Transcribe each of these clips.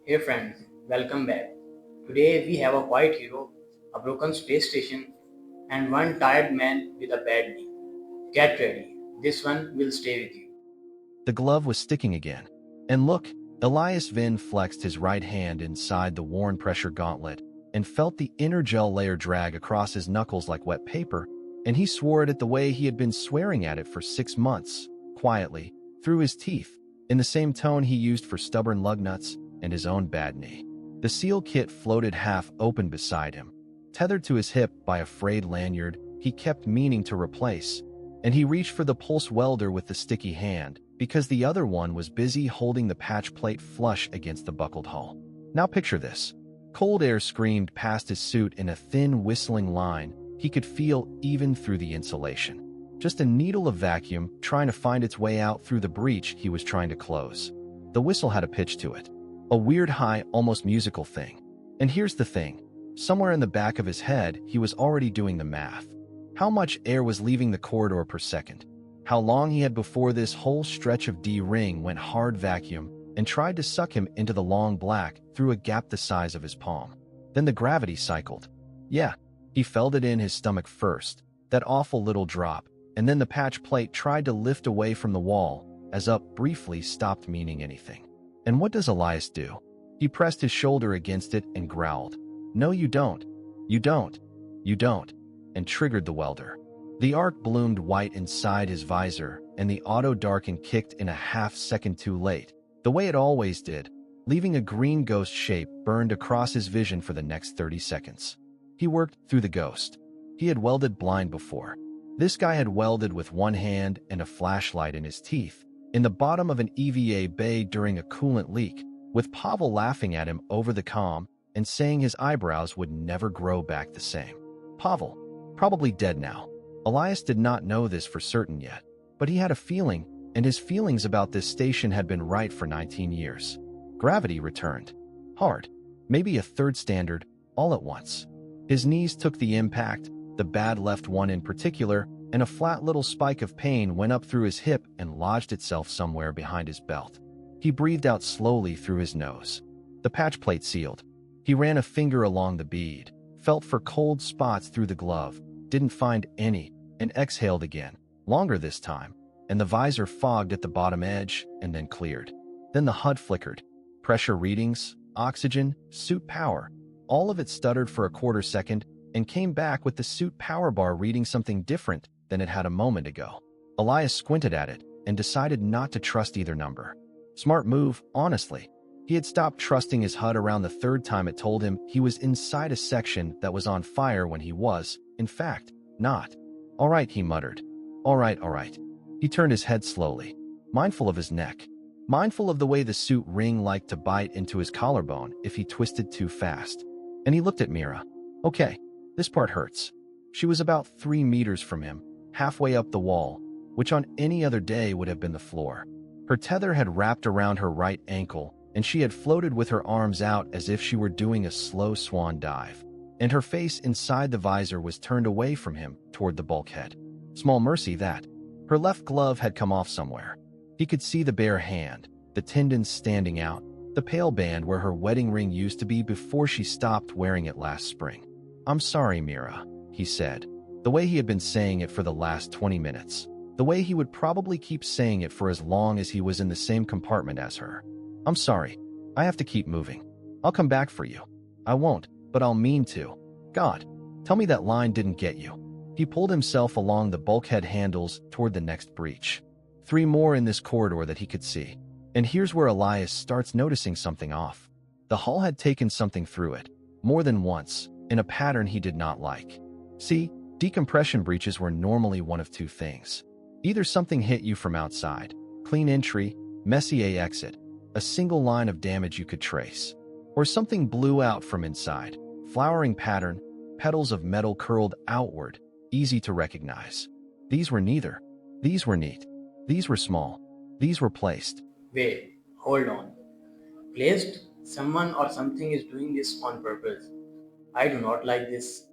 Hey friends, welcome back. Today we have a white hero, a broken space station, and one tired man with a bad knee. Get ready, this one will stay with you. The glove was sticking again. And look, Elias Venn flexed his right hand inside the worn pressure gauntlet and felt the inner gel layer drag across his knuckles like wet paper, and he swore at it the way he had been swearing at it for 6 months, quietly, through his teeth, in the same tone he used for stubborn lug nuts and his own bad knee. The seal kit floated half open beside him. Tethered to his hip by a frayed lanyard he kept meaning to replace, and he reached for the pulse welder with the sticky hand, because the other one was busy holding the patch plate flush against the buckled hull. Now picture this. Cold air screamed past his suit in a thin, whistling line he could feel even through the insulation. Just a needle of vacuum trying to find its way out through the breach he was trying to close. The whistle had a pitch to it. A weird high, almost musical thing. And here's the thing. Somewhere in the back of his head, he was already doing the math. How much air was leaving the corridor per second? How long he had before this whole stretch of D-ring went hard vacuum and tried to suck him into the long black through a gap the size of his palm. Then the gravity cycled. Yeah, he felt it in his stomach first, that awful little drop, and then the patch plate tried to lift away from the wall, as up briefly stopped meaning anything. And what does Elias do? He pressed his shoulder against it and growled, "No, you don't. You don't. You don't," and triggered the welder. The arc bloomed white inside his visor, and the auto darkened kicked in a half-second too late, the way it always did, leaving a green ghost shape burned across his vision for the next 30 seconds. He worked through the ghost. He had welded blind before. This guy had welded with one hand and a flashlight in his teeth, in the bottom of an EVA bay during a coolant leak, with Pavel laughing at him over the comm and saying his eyebrows would never grow back the same. Pavel, probably dead now. Elias did not know this for certain yet, but he had a feeling, and his feelings about this station had been right for 19 years. Gravity returned. Hard. Maybe a third standard, all at once. His knees took the impact, the bad left one in particular, and a flat little spike of pain went up through his hip and lodged itself somewhere behind his belt. He breathed out slowly through his nose. The patch plate sealed. He ran a finger along the bead, felt for cold spots through the glove, didn't find any, and exhaled again, longer this time, and the visor fogged at the bottom edge and then cleared. Then the HUD flickered. Pressure readings, oxygen, suit power, all of it stuttered for a quarter second and came back with the suit power bar reading something different than it had a moment ago. Elias squinted at it and decided not to trust either number. Smart move, honestly. He had stopped trusting his HUD around the third time it told him he was inside a section that was on fire when he was, in fact, not. "All right," he muttered. All right. He turned his head slowly, mindful of his neck, mindful of the way the suit ring liked to bite into his collarbone if he twisted too fast. And he looked at Mira. Okay, this part hurts. She was about 3 meters from him, halfway up the wall, which on any other day would have been the floor. Her tether had wrapped around her right ankle, and she had floated with her arms out as if she were doing a slow swan dive. And her face inside the visor was turned away from him toward the bulkhead. Small mercy that. Her left glove had come off somewhere. He could see the bare hand, the tendons standing out, the pale band where her wedding ring used to be before she stopped wearing it last spring. "I'm sorry, Mira," he said, the way he had been saying it for the last 20 minutes, the way he would probably keep saying it for as long as he was in the same compartment as her. "I'm sorry. I have to keep moving. I'll come back for you. I won't, but I'll mean to. God, tell me that line didn't get you." He pulled himself along the bulkhead handles toward the next breach. 3 more in this corridor that he could see. And here's where Elias starts noticing something off. The hull had taken something through it, more than once, in a pattern he did not like. See, decompression breaches were normally one of two things. Either something hit you from outside, clean entry, Messier exit, a single line of damage you could trace. Or something blew out from inside, flowering pattern, petals of metal curled outward, easy to recognize. These were neither. These were neat. These were small. These were placed. Wait, hold on. Placed? Someone or something is doing this on purpose. I do not like this.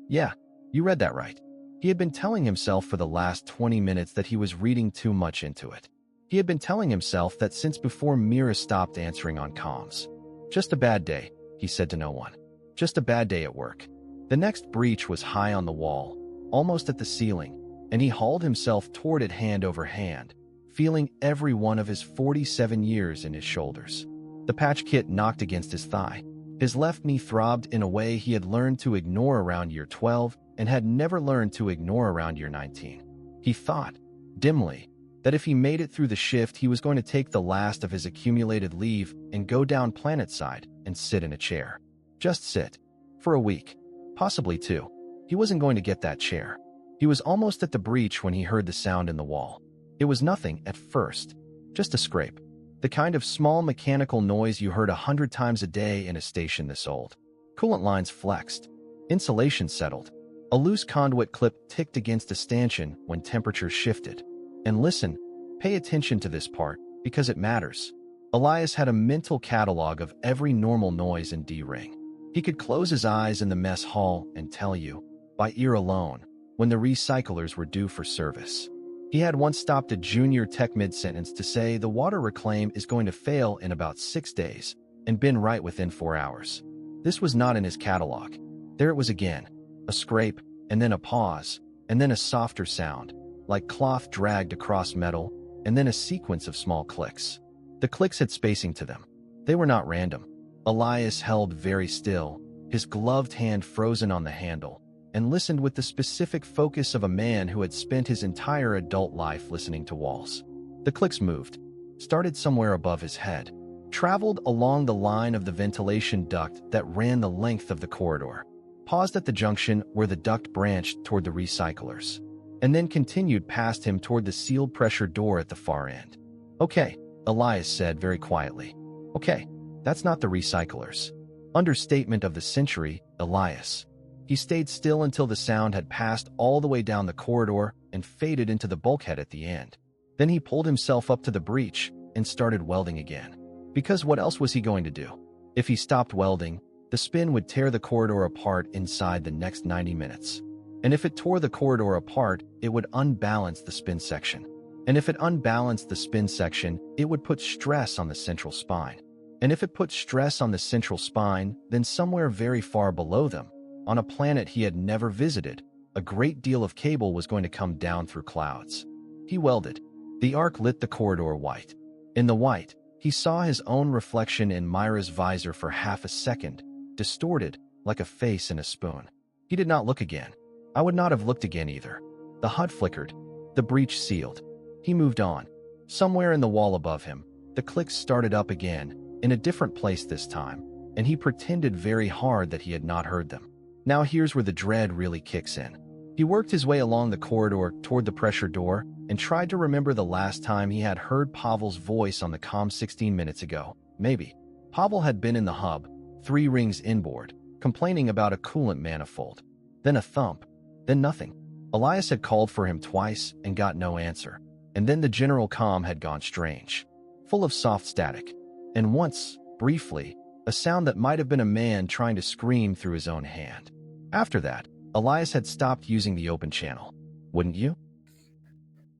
Yeah, you read that right. He had been telling himself for the last 20 minutes that he was reading too much into it. He had been telling himself that since before Mira stopped answering on comms. Just a bad day, he said to no one. Just a bad day at work. The next breach was high on the wall, almost at the ceiling, and he hauled himself toward it hand over hand, feeling every one of his 47 years in his shoulders. The patch kit knocked against his thigh. His left knee throbbed in a way he had learned to ignore around year 12 and had never learned to ignore around year 19. He thought, dimly, that if he made it through the shift, he was going to take the last of his accumulated leave and go down planetside and sit in a chair. Just sit. For a week. Possibly two. He wasn't going to get that chair. He was almost at the breach when he heard the sound in the wall. It was nothing at first. Just a scrape. The kind of small mechanical noise you heard 100 times a day in a station this old. Coolant lines flexed. Insulation settled. A loose conduit clip ticked against a stanchion when temperatures shifted. And listen, pay attention to this part, because it matters. Elias had a mental catalog of every normal noise in D-Ring. He could close his eyes in the mess hall and tell you, by ear alone, when the recyclers were due for service. He had once stopped a junior tech mid-sentence to say the water reclaim is going to fail in about 6 days, and been right within 4 hours. This was not in his catalog. There it was again. A scrape, and then a pause, and then a softer sound, like cloth dragged across metal, and then a sequence of small clicks. The clicks had spacing to them. They were not random. Elias held very still, his gloved hand frozen on the handle, and listened with the specific focus of a man who had spent his entire adult life listening to walls. The clicks moved, started somewhere above his head, traveled along the line of the ventilation duct that ran the length of the corridor, paused at the junction where the duct branched toward the recyclers, and then continued past him toward the sealed pressure door at the far end. Okay, Elias said very quietly. Okay, that's not the recyclers. Understatement of the century, Elias. He stayed still until the sound had passed all the way down the corridor and faded into the bulkhead at the end. Then he pulled himself up to the breach and started welding again. Because what else was he going to do? If he stopped welding, the spin would tear the corridor apart inside the next 90 minutes. And if it tore the corridor apart, it would unbalance the spin section. And if it unbalanced the spin section, it would put stress on the central spine. And if it put stress on the central spine, then somewhere very far below them, on a planet he had never visited, a great deal of cable was going to come down through clouds. He welded. The arc lit the corridor white. In the white, he saw his own reflection in Myra's visor for half a second, distorted, like a face in a spoon. He did not look again. I would not have looked again either. The HUD flickered. The breach sealed. He moved on. Somewhere in the wall above him, the clicks started up again, in a different place this time, and he pretended very hard that he had not heard them. Now here's where the dread really kicks in. He worked his way along the corridor toward the pressure door and tried to remember the last time he had heard Pavel's voice on the comm 16 minutes ago. Maybe. Pavel had been in the hub, 3 rings inboard, complaining about a coolant manifold. Then a thump. Then nothing. Elias had called for him twice and got no answer. And then the general comm had gone strange, full of soft static. And once, briefly, a sound that might have been a man trying to scream through his own hand. After that, Elias had stopped using the open channel. Wouldn't you?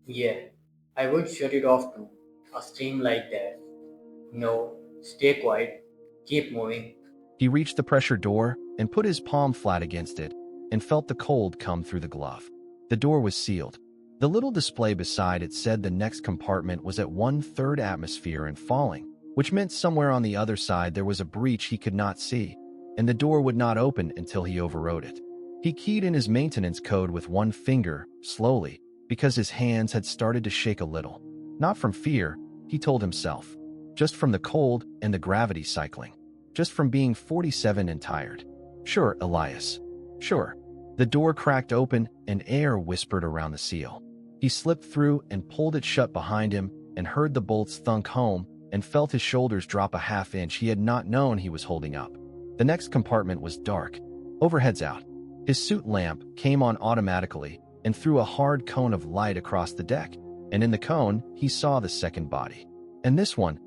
Yeah, I would shut it off too. A stream like that. No, stay quiet. Keep moving. He reached the pressure door and put his palm flat against it and felt the cold come through the glove. The door was sealed. The little display beside it said the next compartment was at 1/3 atmosphere and falling, which meant somewhere on the other side there was a breach he could not see, and the door would not open until he overrode it. He keyed in his maintenance code with one finger, slowly, because his hands had started to shake a little. Not from fear, he told himself. Just from the cold and the gravity cycling. Just from being 47 and tired. Sure, Elias. Sure. The door cracked open and air whispered around the seal. He slipped through and pulled it shut behind him and heard the bolts thunk home and felt his shoulders drop a half inch he had not known he was holding up. The next compartment was dark. Overheads out. His suit lamp came on automatically and threw a hard cone of light across the deck, and in the cone, he saw the second body. And this one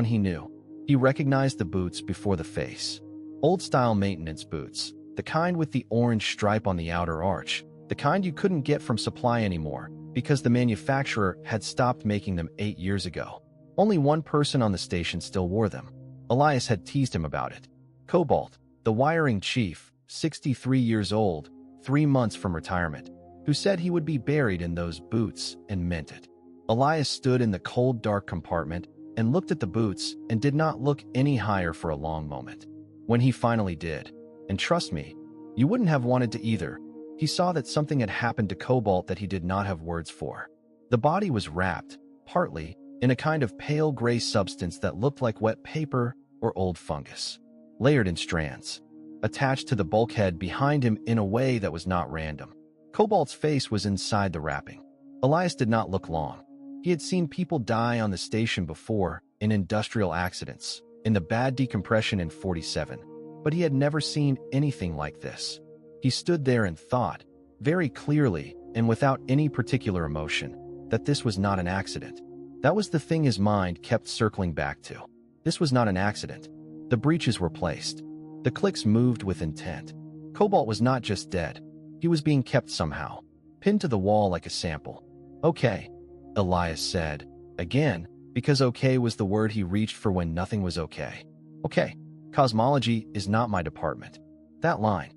he knew. He recognized the boots before the face. Old-style maintenance boots, the kind with the orange stripe on the outer arch, the kind you couldn't get from supply anymore because the manufacturer had stopped making them 8 years ago. Only one person on the station still wore them. Elias had teased him about it. Cobalt, the wiring chief, 63 years old, 3 months from retirement, who said he would be buried in those boots, and meant it. Elias stood in the cold, dark compartment and looked at the boots and did not look any higher for a long moment. When he finally did, and trust me, you wouldn't have wanted to either, he saw that something had happened to Cobalt that he did not have words for. The body was wrapped, partly, in a kind of pale gray substance that looked like wet paper or old fungus, layered in strands, attached to the bulkhead behind him in a way that was not random. Cobalt's face was inside the wrapping. Elias did not look long. He had seen people die on the station before, in industrial accidents, in the bad decompression in 47, but he had never seen anything like this. He stood there and thought, very clearly and without any particular emotion, that this was not an accident. That was the thing his mind kept circling back to. This was not an accident. The breaches were placed. The clicks moved with intent. Cobalt was not just dead. He was being kept somehow, pinned to the wall like a sample. Okay, Elias said, again, because okay was the word he reached for when nothing was okay. Okay, cosmology is not my department. That line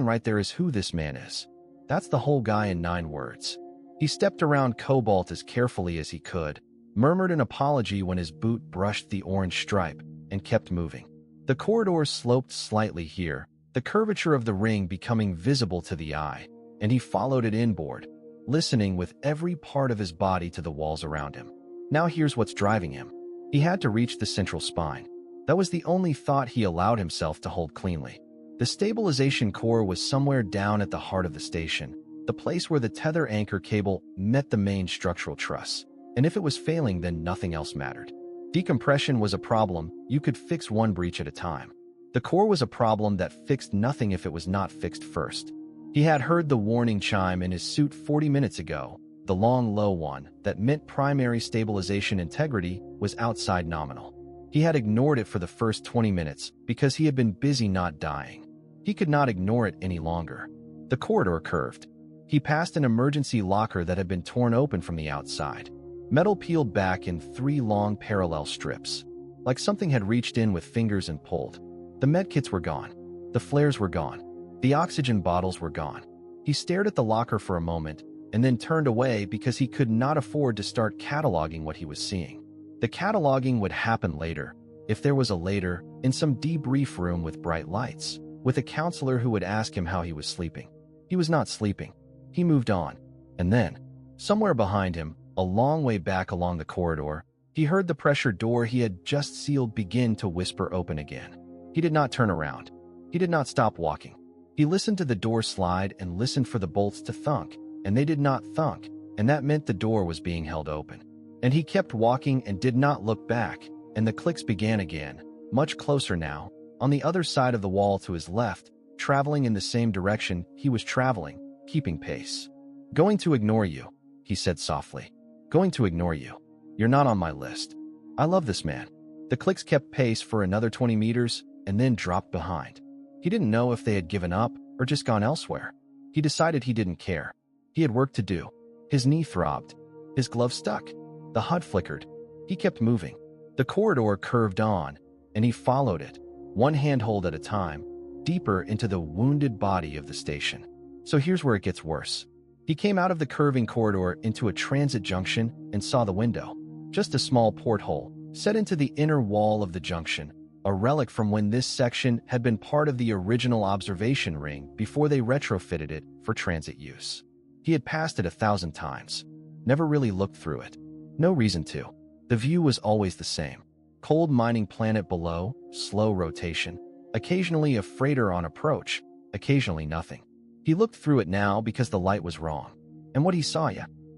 right there is who this man is. That's the whole guy in 9 words. He stepped around Cobalt as carefully as he could, murmured an apology when his boot brushed the orange stripe, and kept moving. The corridor sloped slightly here, the curvature of the ring becoming visible to the eye, and he followed it inboard, listening with every part of his body to the walls around him. Now here's what's driving him. He had to reach the central spine. That was the only thought he allowed himself to hold cleanly. The stabilization core was somewhere down at the heart of the station, the place where the tether anchor cable met the main structural truss. And if it was failing, then nothing else mattered. Decompression was a problem. You could fix one breach at a time. The core was a problem that fixed nothing if it was not fixed first. He had heard the warning chime in his suit 40 minutes ago, the long, low one that meant primary stabilization integrity was outside nominal. He had ignored it for the first 20 minutes because he had been busy not dying. He could not ignore it any longer. The corridor curved. He passed an emergency locker that had been torn open from the outside. Metal peeled back in 3 long parallel strips, like something had reached in with fingers and pulled. The medkits were gone. The flares were gone. The oxygen bottles were gone. He stared at the locker for a moment and then turned away because he could not afford to start cataloging what he was seeing. The cataloging would happen later, if there was a later, in some debrief room with bright lights, with a counselor who would ask him how he was sleeping. He was not sleeping. He moved on. And then, somewhere behind him, a long way back along the corridor, he heard the pressure door he had just sealed begin to whisper open again. He did not turn around. He did not stop walking. He listened to the door slide and listened for the bolts to thunk, and they did not thunk, and that meant the door was being held open. And he kept walking and did not look back, and the clicks began again, much closer now, on the other side of the wall to his left, traveling in the same direction he was traveling, keeping pace. "Going to ignore you," he said softly. "Going to ignore you. You're not on my list. I love this man." The clicks kept pace for another 20 meters and then dropped behind. He didn't know if they had given up or just gone elsewhere. He decided he didn't care. He had work to do. His knee throbbed. His glove stuck. The HUD flickered. He kept moving. The corridor curved on, and he followed it, one handhold at a time, deeper into the wounded body of the station. So here's where it gets worse. He came out of the curving corridor into a transit junction and saw the window. Just a small porthole, set into the inner wall of the junction, a relic from when this section had been part of the original observation ring before they retrofitted it for transit use. He had passed it 1,000 times, never really looked through it. No reason to. The view was always the same. Cold mining planet below, slow rotation, occasionally a freighter on approach, occasionally nothing. He looked through it now because the light was wrong. And what he saw,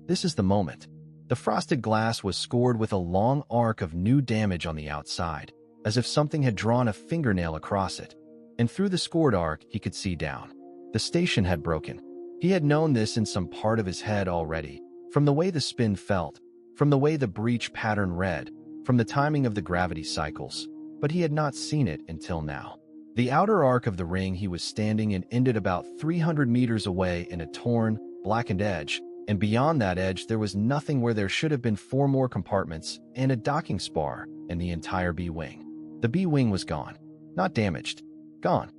this is the moment. The frosted glass was scored with a long arc of new damage on the outside, as if something had drawn a fingernail across it. And through the scored arc, he could see down. The station had broken. He had known this in some part of his head already, from the way the spin felt, from the way the breach pattern read, from the timing of the gravity cycles, but he had not seen it until now. The outer arc of the ring he was standing in ended about 300 meters away in a torn, blackened edge, and beyond that edge there was nothing where there should have been 4 more compartments and a docking spar and the entire B-wing. The B-wing was gone. Not damaged. Gone.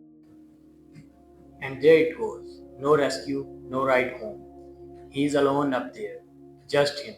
And there it goes. No rescue, no ride home. He's alone up there. Just him.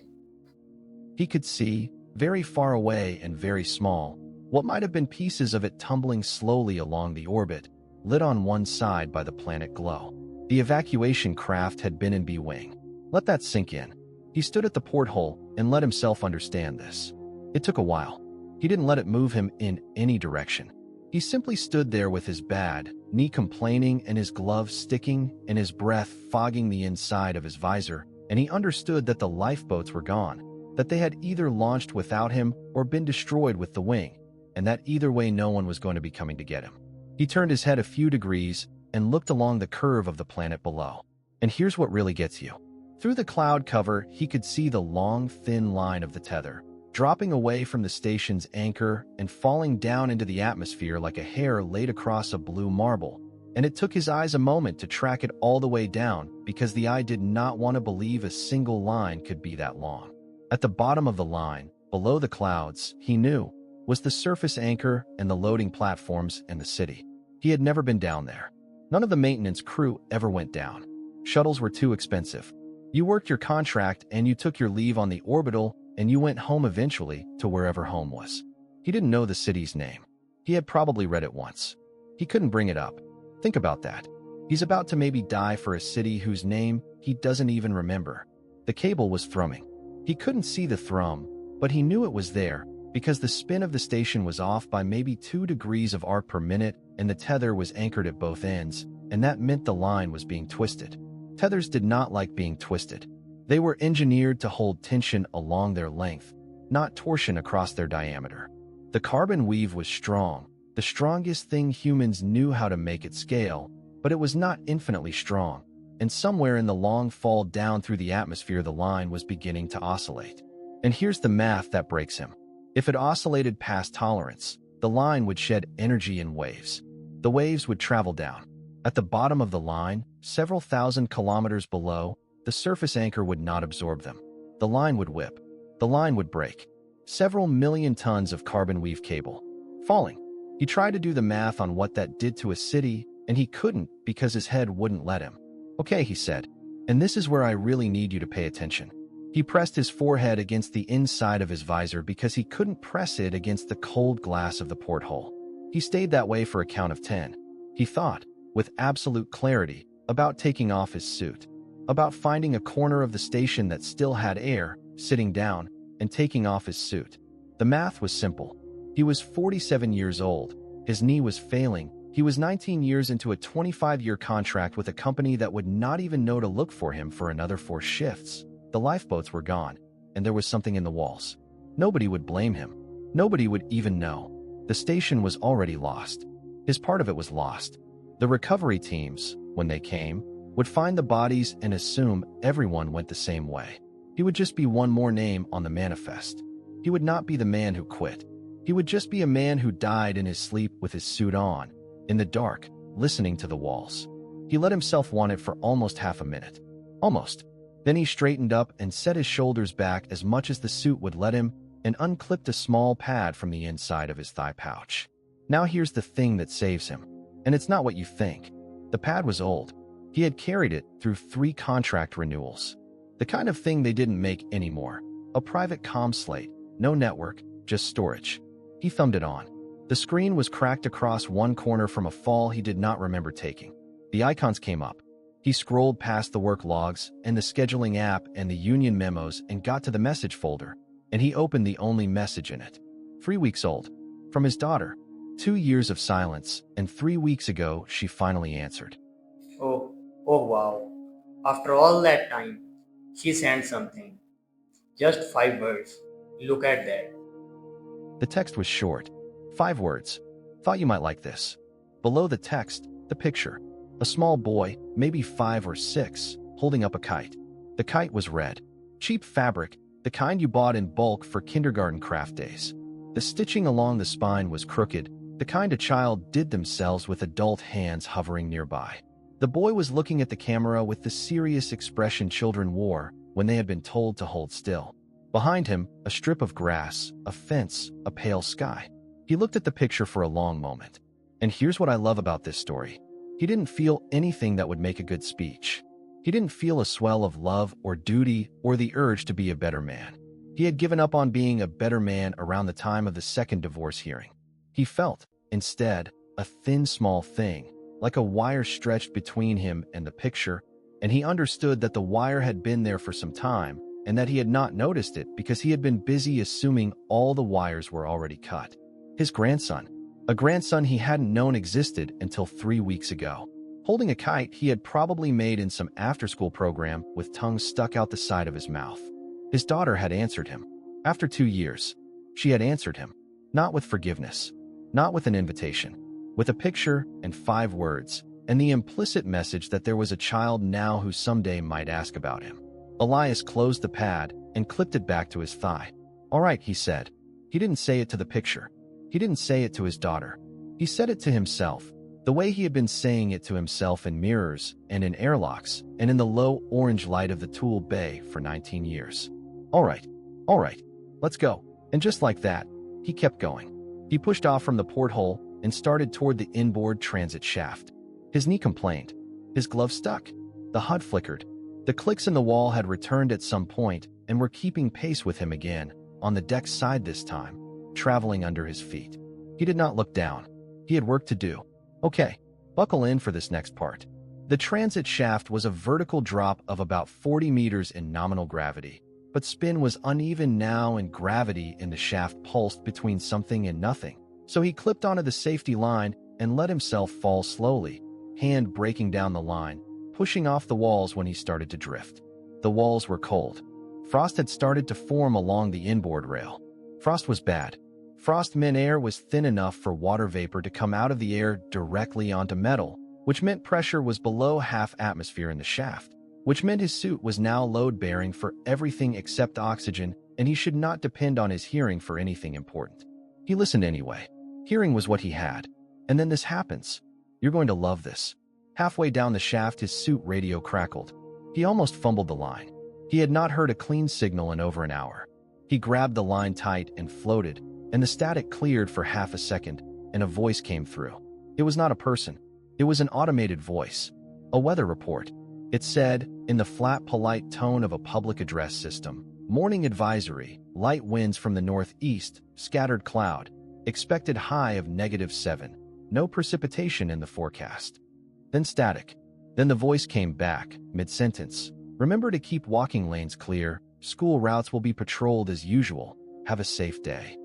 He could see, very far away and very small, what might have been pieces of it tumbling slowly along the orbit, lit on one side by the planet glow. The evacuation craft had been in B-wing. Let that sink in. He stood at the porthole and let himself understand this. It took a while. He didn't let it move him in any direction. He simply stood there with his bad knee complaining and his glove sticking and his breath fogging the inside of his visor, and he understood that the lifeboats were gone, that they had either launched without him or been destroyed with the wing, and that either way no one was going to be coming to get him. He turned his head a few degrees and looked along the curve of the planet below. And here's what really gets you. Through the cloud cover, he could see the long, thin line of the tether, dropping away from the station's anchor and falling down into the atmosphere like a hair laid across a blue marble. And it took his eyes a moment to track it all the way down because the eye did not want to believe a single line could be that long. At the bottom of the line, below the clouds, he knew, was the surface anchor and the loading platforms and the city. He had never been down there. None of the maintenance crew ever went down. Shuttles were too expensive. You worked your contract and you took your leave on the orbital and you went home eventually to wherever home was. He didn't know the city's name. He had probably read it once. He couldn't bring it up. Think about that. He's about to maybe die for a city whose name he doesn't even remember. The cable was thrumming. He couldn't see the thrum, but he knew it was there because the spin of the station was off by maybe 2 degrees of arc per minute and the tether was anchored at both ends, and that meant the line was being twisted. Tethers did not like being twisted. They were engineered to hold tension along their length, not torsion across their diameter. The carbon weave was strong, the strongest thing humans knew how to make it scale, but it was not infinitely strong, and somewhere in the long fall down through the atmosphere the line was beginning to oscillate. And here's the math that breaks him. If it oscillated past tolerance, the line would shed energy in waves. The waves would travel down. At the bottom of the line, several thousand kilometers below, the surface anchor would not absorb them. The line would whip. The line would break. Several million tons of carbon weave cable. Falling. He tried to do the math on what that did to a city, and he couldn't because his head wouldn't let him. Okay, he said, and this is where I really need you to pay attention. He pressed his forehead against the inside of his visor because he couldn't press it against the cold glass of the porthole. He stayed that way for a count of 10. He thought, with absolute clarity, about taking off his suit, about finding a corner of the station that still had air, sitting down, and taking off his suit. The math was simple. He was 47 years old. His knee was failing. He was 19 years into a 25-year contract with a company that would not even know to look for him for another 4 shifts. The lifeboats were gone, and there was something in the walls. Nobody would blame him. Nobody would even know. The station was already lost. His part of it was lost. The recovery teams, when they came, would find the bodies and assume everyone went the same way. He would just be one more name on the manifest. He would not be the man who quit. He would just be a man who died in his sleep with his suit on, in the dark, listening to the walls. He let himself want it for almost half a minute. Almost. Then he straightened up and set his shoulders back as much as the suit would let him and unclipped a small pad from the inside of his thigh pouch. Now here's the thing that saves him. And it's not what you think. The pad was old. He had carried it through 3 contract renewals. The kind of thing they didn't make anymore. A private comm slate, no network, just storage. He thumbed it on. The screen was cracked across one corner from a fall he did not remember taking. The icons came up. He scrolled past the work logs and the scheduling app and the union memos and got to the message folder, and he opened the only message in it. 3 weeks old. From his daughter. 2 years of silence, and 3 weeks ago she finally answered. Oh wow. After all that time, she sent something. Just 5 words. Look at that. The text was short. 5 words. Thought you might like this. Below the text, the picture. A small boy, maybe 5 or 6, holding up a kite. The kite was red. Cheap fabric, the kind you bought in bulk for kindergarten craft days. The stitching along the spine was crooked, the kind a child did themselves with adult hands hovering nearby. The boy was looking at the camera with the serious expression children wore when they had been told to hold still. Behind him, a strip of grass, a fence, a pale sky. He looked at the picture for a long moment. And here's what I love about this story. He didn't feel anything that would make a good speech. He didn't feel a swell of love or duty or the urge to be a better man. He had given up on being a better man around the time of the second divorce hearing. He felt, instead, a thin small thing, like a wire stretched between him and the picture, and he understood that the wire had been there for some time and that he had not noticed it because he had been busy assuming all the wires were already cut. His grandson, a grandson he hadn't known existed until 3 weeks ago, holding a kite he had probably made in some after-school program with tongue stuck out the side of his mouth. His daughter had answered him. After 2 years, she had answered him, not with forgiveness, not with an invitation, with a picture and 5 words, and the implicit message that there was a child now who someday might ask about him. Elias closed the pad and clipped it back to his thigh. "All right," he said. He didn't say it to the picture. He didn't say it to his daughter. He said it to himself, the way he had been saying it to himself in mirrors and in airlocks and in the low orange light of the Tool Bay for 19 years. All right, let's go." And just like that, he kept going. He pushed off from the porthole and started toward the inboard transit shaft. His knee complained. His glove stuck. The HUD flickered. The clicks in the wall had returned at some point and were keeping pace with him again, on the deck side this time, traveling under his feet. He did not look down. He had work to do. Okay, buckle in for this next part. The transit shaft was a vertical drop of about 40 meters in nominal gravity, but spin was uneven now and gravity in the shaft pulsed between something and nothing. So he clipped onto the safety line and let himself fall slowly, hand breaking down the line, pushing off the walls when he started to drift. The walls were cold. Frost had started to form along the inboard rail. Frost was bad. Frost meant air was thin enough for water vapor to come out of the air directly onto metal, which meant pressure was below half atmosphere in the shaft, which meant his suit was now load-bearing for everything except oxygen, and he should not depend on his hearing for anything important. He listened anyway. Hearing was what he had. And then this happens. You're going to love this. Halfway down the shaft, his suit radio crackled. He almost fumbled the line. He had not heard a clean signal in over an hour. He grabbed the line tight and floated, and the static cleared for half a second, and a voice came through. It was not a person. It was an automated voice. A weather report. It said, in the flat, polite tone of a public address system, "Morning advisory, light winds from the northeast, scattered cloud, expected high of -7, no precipitation in the forecast." Then static. Then the voice came back, mid-sentence. "Remember to keep walking lanes clear. School routes will be patrolled as usual. Have a safe day."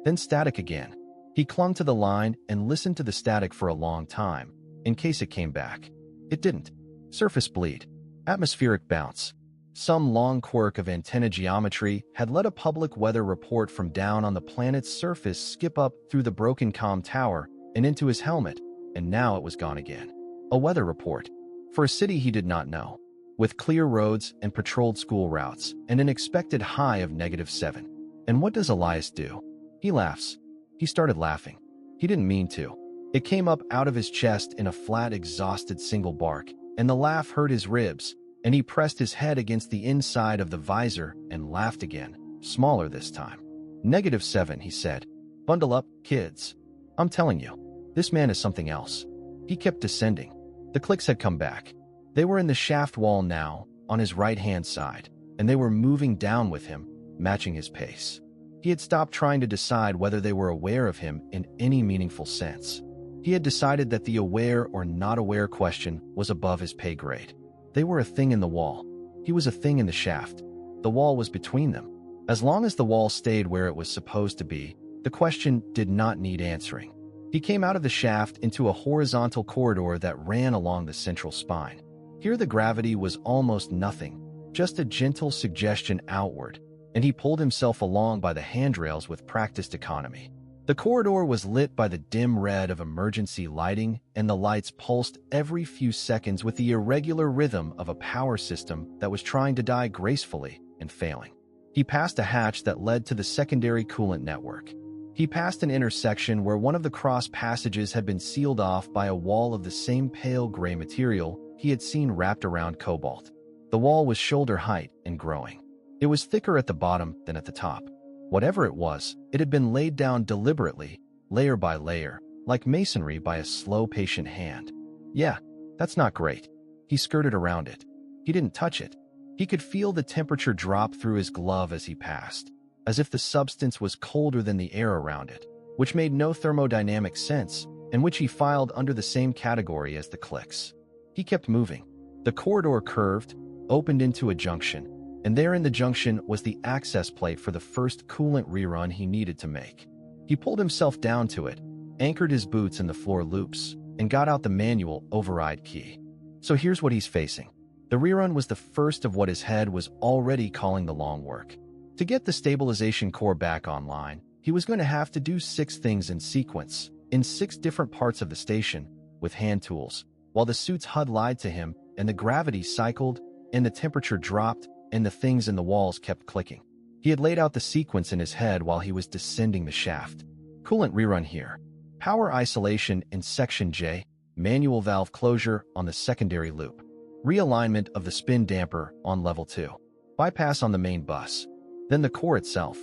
Then static again. He clung to the line and listened to the static for a long time, in case it came back. It didn't. Surface bleed. Atmospheric bounce. Some long quirk of antenna geometry had let a public weather report from down on the planet's surface skip up through the broken comm tower and into his helmet, and now it was gone again. A weather report. For a city he did not know. With clear roads and patrolled school routes, and an expected high of -7. And what does Elias do? He laughs. He started laughing. He didn't mean to. It came up out of his chest in a flat, exhausted single bark, and the laugh hurt his ribs, and he pressed his head against the inside of the visor and laughed again, smaller this time. "-7, he said. "Bundle up, kids. I'm telling you, this man is something else." He kept descending. The clicks had come back. They were in the shaft wall now, on his right-hand side, and they were moving down with him, matching his pace. He had stopped trying to decide whether they were aware of him in any meaningful sense. He had decided that the aware or not aware question was above his pay grade. They were a thing in the wall. He was a thing in the shaft. The wall was between them. As long as the wall stayed where it was supposed to be, the question did not need answering. He came out of the shaft into a horizontal corridor that ran along the central spine. Here the gravity was almost nothing, just a gentle suggestion outward, and he pulled himself along by the handrails with practiced economy. The corridor was lit by the dim red of emergency lighting, and the lights pulsed every few seconds with the irregular rhythm of a power system that was trying to die gracefully and failing. He passed a hatch that led to the secondary coolant network. He passed an intersection where one of the cross passages had been sealed off by a wall of the same pale gray material he had seen wrapped around cobalt. The wall was shoulder height and growing. It was thicker at the bottom than at the top. Whatever it was, it had been laid down deliberately, layer by layer, like masonry by a slow, patient hand. Yeah, that's not great. He skirted around it. He didn't touch it. He could feel the temperature drop through his glove as he passed, as if the substance was colder than the air around it, which made no thermodynamic sense, and which he filed under the same category as the clicks. He kept moving. The corridor curved, opened into a junction, and there in the junction was the access plate for the first coolant rerun he needed to make. He pulled himself down to it, anchored his boots in the floor loops, and got out the manual override key. So here's what he's facing. The rerun was the first of what his head was already calling the long work. To get the stabilization core back online, he was going to have to do 6 things in sequence, in 6 different parts of the station, with hand tools, while the suit's HUD lied to him, and the gravity cycled, and the temperature dropped, and the things in the walls kept clicking. He had laid out the sequence in his head while he was descending the shaft. Coolant rerun here. Power isolation in Section J, manual valve closure on the secondary loop. Realignment of the spin damper on Level 2. Bypass on the main bus. Then the core itself.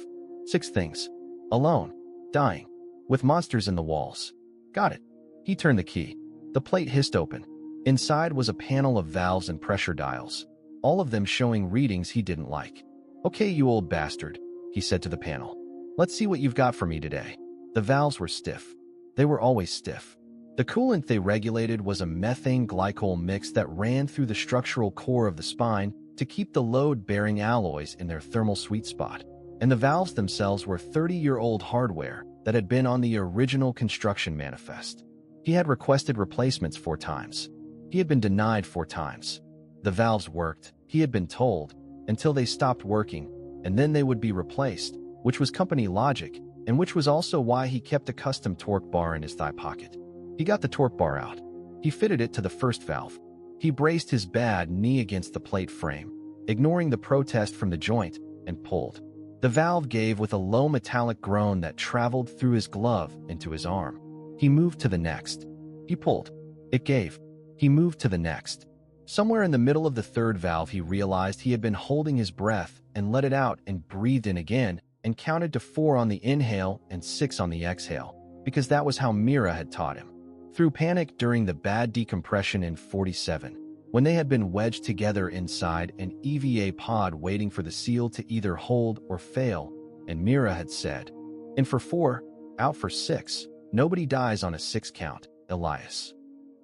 6 things. Alone. Dying. With monsters in the walls. Got it. He turned the key. The plate hissed open. Inside was a panel of valves and pressure dials, all of them showing readings he didn't like. Okay, you old bastard, he said to the panel. Let's see what you've got for me today. The valves were stiff. They were always stiff. The coolant they regulated was a methane glycol mix that ran through the structural core of the spine to keep the load-bearing alloys in their thermal sweet spot. And the valves themselves were 30-year-old hardware that had been on the original construction manifest. He had requested replacements 4 times. He had been denied 4 times. The valves worked, he had been told, until they stopped working, and then they would be replaced, which was company logic, and which was also why he kept a custom torque bar in his thigh pocket. He got the torque bar out. He fitted it to the first valve. He braced his bad knee against the plate frame, ignoring the protest from the joint, and pulled. The valve gave with a low metallic groan that traveled through his glove into his arm. He moved to the next. He pulled. It gave. He moved to the next. Somewhere in the middle of the 3rd valve, he realized he had been holding his breath and let it out and breathed in again and counted to 4 on the inhale and 6 on the exhale, because that was how Mira had taught him. Through panic during the bad decompression in 47, when they had been wedged together inside an EVA pod waiting for the seal to either hold or fail, and Mira had said, "In for 4, out for 6, nobody dies on a 6 count, Elias."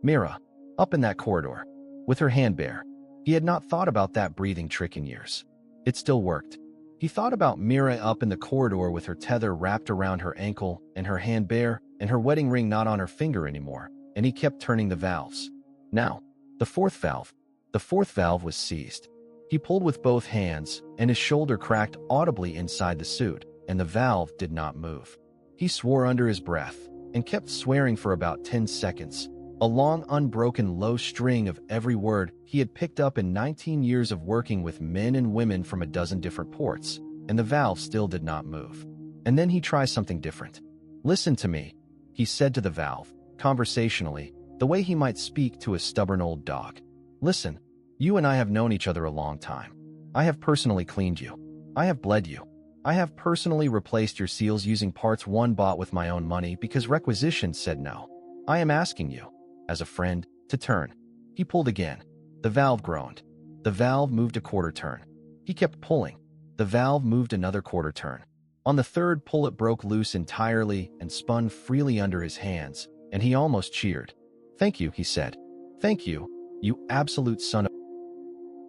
Mira, up in that corridor, with her hand bare. He had not thought about that breathing trick in years. It still worked. He thought about Mira up in the corridor with her tether wrapped around her ankle and her hand bare and her wedding ring not on her finger anymore, and he kept turning the valves. Now, the 4th valve. The 4th valve was seized. He pulled with both hands, and his shoulder cracked audibly inside the suit, and the valve did not move. He swore under his breath, and kept swearing for about 10 seconds, a long, unbroken low string of every word he had picked up in 19 years of working with men and women from a dozen different ports, and the valve still did not move. And then he tries something different. "Listen to me," he said to the valve, conversationally, the way he might speak to a stubborn old dog. "Listen, you and I have known each other a long time. I have personally cleaned you. I have bled you. I have personally replaced your seals using parts one bought with my own money because requisition said no. I am asking you, as a friend, to turn." He pulled again. The valve groaned. The valve moved a quarter turn. He kept pulling. The valve moved another quarter turn. On the 3rd pull, it broke loose entirely and spun freely under his hands, and he almost cheered. "Thank you," he said. "Thank you, you absolute son of..."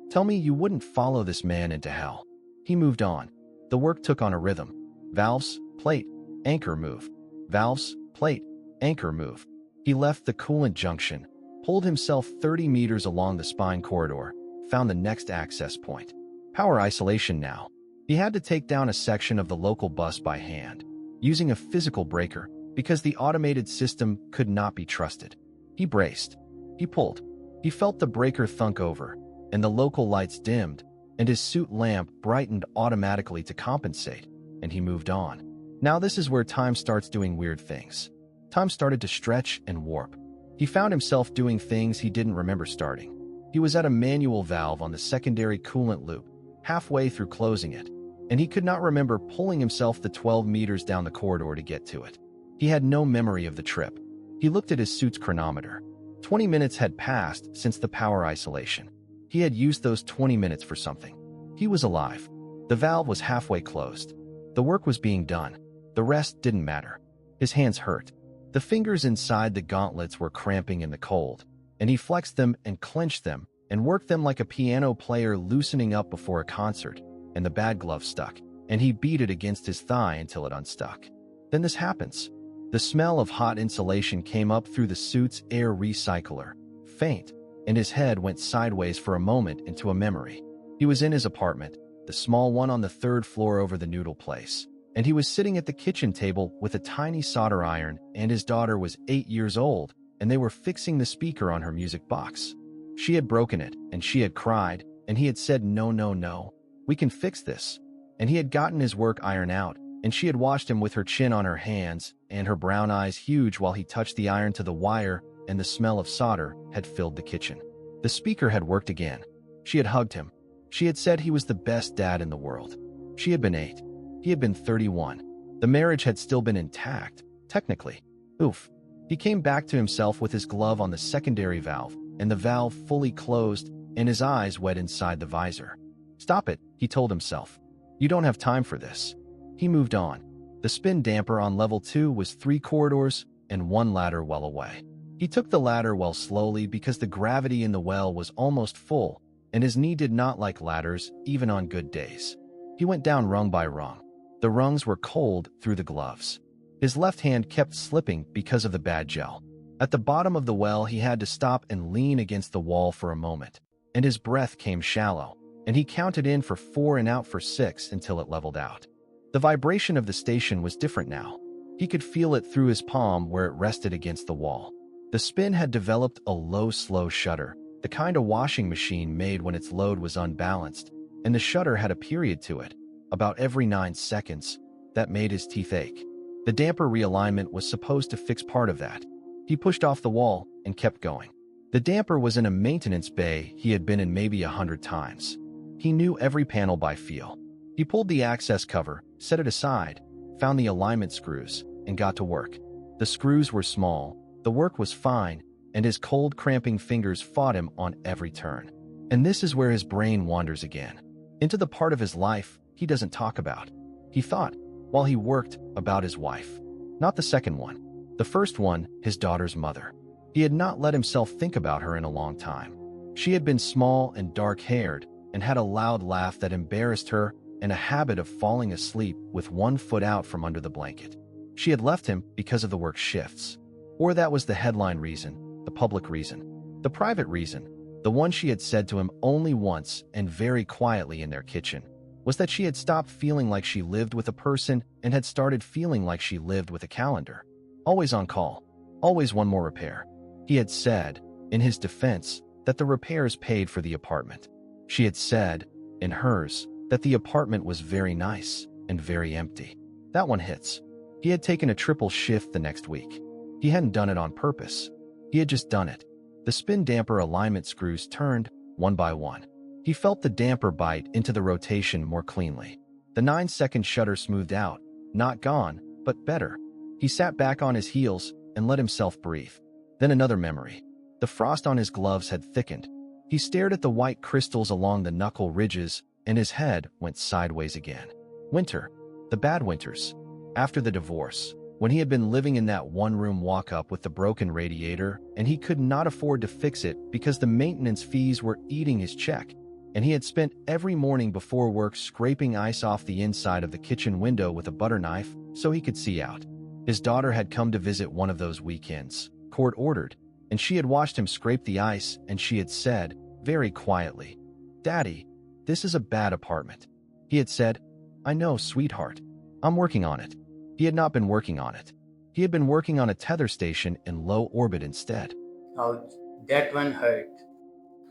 Tell me you wouldn't follow this man into hell. He moved on. The work took on a rhythm. Valves, plate, anchor move. Valves, plate, anchor move. He left the coolant junction, pulled himself 30 meters along the spine corridor, found the next access point. Power isolation now. He had to take down a section of the local bus by hand, using a physical breaker, because the automated system could not be trusted. He braced. He pulled. He felt the breaker thunk over, and the local lights dimmed, and his suit lamp brightened automatically to compensate, and he moved on. Now this is where time starts doing weird things. Time started to stretch and warp. He found himself doing things he didn't remember starting. He was at a manual valve on the secondary coolant loop, halfway through closing it, and he could not remember pulling himself the 12 meters down the corridor to get to it. He had no memory of the trip. He looked at his suit's chronometer. 20 minutes had passed since the power isolation. He had used those 20 minutes for something. He was alive. The valve was halfway closed. The work was being done. The rest didn't matter. His hands hurt. The fingers inside the gauntlets were cramping in the cold, and he flexed them and clenched them and worked them like a piano player loosening up before a concert, and the bad glove stuck, and he beat it against his thigh until it unstuck. Then this happens. The smell of hot insulation came up through the suit's air recycler, faint, and his head went sideways for a moment into a memory. He was in his apartment, the small one on the third floor over the noodle place, and he was sitting at the kitchen table with a tiny solder iron, and his daughter was 8 years old, and they were fixing the speaker on her music box. She had broken it, and she had cried, and he had said, "No, no, no, we can fix this." And he had gotten his work iron out, and she had watched him with her chin on her hands and her brown eyes huge while he touched the iron to the wire, and the smell of solder had filled the kitchen. The speaker had worked again. She had hugged him. She had said he was the best dad in the world. She had been 8. He had been 31. The marriage had still been intact, technically. Oof. He came back to himself with his glove on the secondary valve, and the valve fully closed, and his eyes wet inside the visor. "Stop it," he told himself. "You don't have time for this." He moved on. The spin damper on level 2 was 3 corridors and 1 ladder well away. He took the ladder well slowly because the gravity in the well was almost full, and his knee did not like ladders, even on good days. He went down rung by rung. The rungs were cold through the gloves. His left hand kept slipping because of the bad gel. At the bottom of the well, he had to stop and lean against the wall for a moment, and his breath came shallow, and he counted in for 4 and out for 6 until it leveled out. The vibration of the station was different now. He could feel it through his palm where it rested against the wall. The spin had developed a low, slow shudder, the kind a washing machine made when its load was unbalanced, and the shudder had a period to it, about every 9 seconds, that made his teeth ache. The damper realignment was supposed to fix part of that. He pushed off the wall and kept going. The damper was in a maintenance bay he had been in maybe 100 times. He knew every panel by feel. He pulled the access cover, set it aside, found the alignment screws, and got to work. The screws were small, the work was fine, and his cold, cramping fingers fought him on every turn. And this is where his brain wanders again, into the part of his life he doesn't talk about. He thought, while he worked, about his wife. Not the second one. The first one, his daughter's mother. He had not let himself think about her in a long time. She had been small and dark-haired, and had a loud laugh that embarrassed her, and a habit of falling asleep with one foot out from under the blanket. She had left him because of the work shifts. Or that was the headline reason, the public reason. The private reason, the one she had said to him only once and very quietly in their kitchen, was that she had stopped feeling like she lived with a person and had started feeling like she lived with a calendar. Always on call. Always one more repair. He had said, in his defense, that the repairs paid for the apartment. She had said, in hers, that the apartment was very nice and very empty. That one hits. He had taken a triple shift the next week. He hadn't done it on purpose. He had just done it. The spin damper alignment screws turned, one by one. He felt the damper bite into the rotation more cleanly. The 9-second shudder smoothed out, not gone, but better. He sat back on his heels and let himself breathe. Then another memory. The frost on his gloves had thickened. He stared at the white crystals along the knuckle ridges, and his head went sideways again. Winter. The bad winters. After the divorce, when he had been living in that one-room walk-up with the broken radiator, and he could not afford to fix it because the maintenance fees were eating his check, and he had spent every morning before work scraping ice off the inside of the kitchen window with a butter knife so he could see out. His daughter had come to visit one of those weekends, court-ordered, and she had watched him scrape the ice, and she had said, very quietly, "Daddy, this is a bad apartment." He had said, "I know, sweetheart. I'm working on it." He had not been working on it. He had been working on a tether station in low orbit instead. Now that one hurt.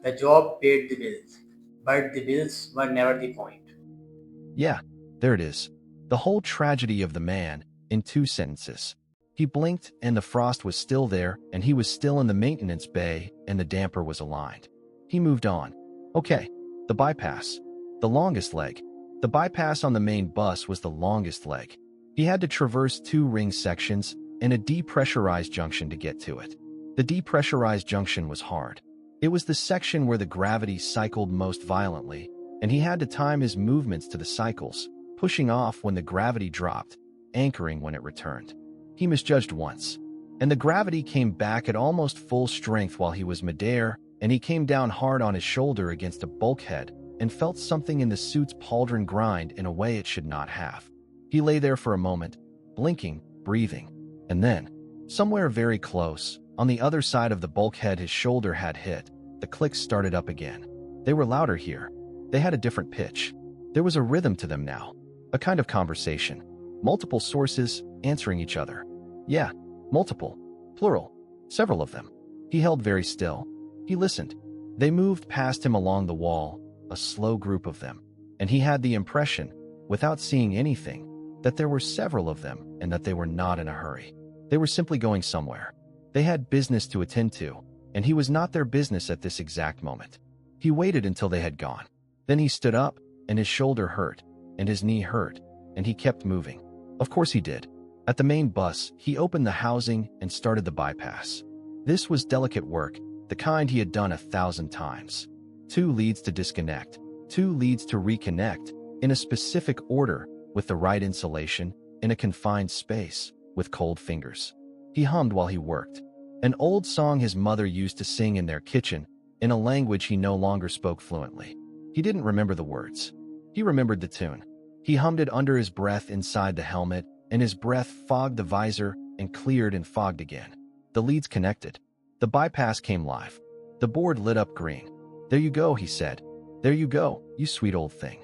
The job paid the bills, but the bills were never the point. Yeah, there it is. The whole tragedy of the man, in 2 sentences. He blinked, and the frost was still there, and he was still in the maintenance bay, and the damper was aligned. He moved on. Okay, the bypass. The longest leg. The bypass on the main bus was the longest leg. He had to traverse 2 ring sections, and a depressurized junction to get to it. The depressurized junction was hard. It was the section where the gravity cycled most violently, and he had to time his movements to the cycles, pushing off when the gravity dropped, anchoring when it returned. He misjudged once, and the gravity came back at almost full strength while he was midair, and he came down hard on his shoulder against a bulkhead and felt something in the suit's pauldron grind in a way it should not have. He lay there for a moment, blinking, breathing, and then, somewhere very close, on the other side of the bulkhead his shoulder had hit, the clicks started up again. They were louder here. They had a different pitch. There was a rhythm to them now, a kind of conversation. Multiple sources answering each other. Yeah, multiple, plural, several of them. He held very still. He listened. They moved past him along the wall, a slow group of them, and he had the impression, without seeing anything, that there were several of them and that they were not in a hurry. They were simply going somewhere. They had business to attend to, and he was not their business at this exact moment. He waited until they had gone. Then he stood up, and his shoulder hurt, and his knee hurt, and he kept moving. Of course he did. At the main bus, he opened the housing and started the bypass. This was delicate work, the kind he had done 1,000 times. 2 leads to disconnect, 2 leads to reconnect, in a specific order, with the right insulation, in a confined space, with cold fingers. He hummed while he worked. An old song his mother used to sing in their kitchen, in a language he no longer spoke fluently. He didn't remember the words. He remembered the tune. He hummed it under his breath inside the helmet, and his breath fogged the visor and cleared and fogged again. The leads connected. The bypass came live. The board lit up green. "There you go," he said. "There you go, you sweet old thing."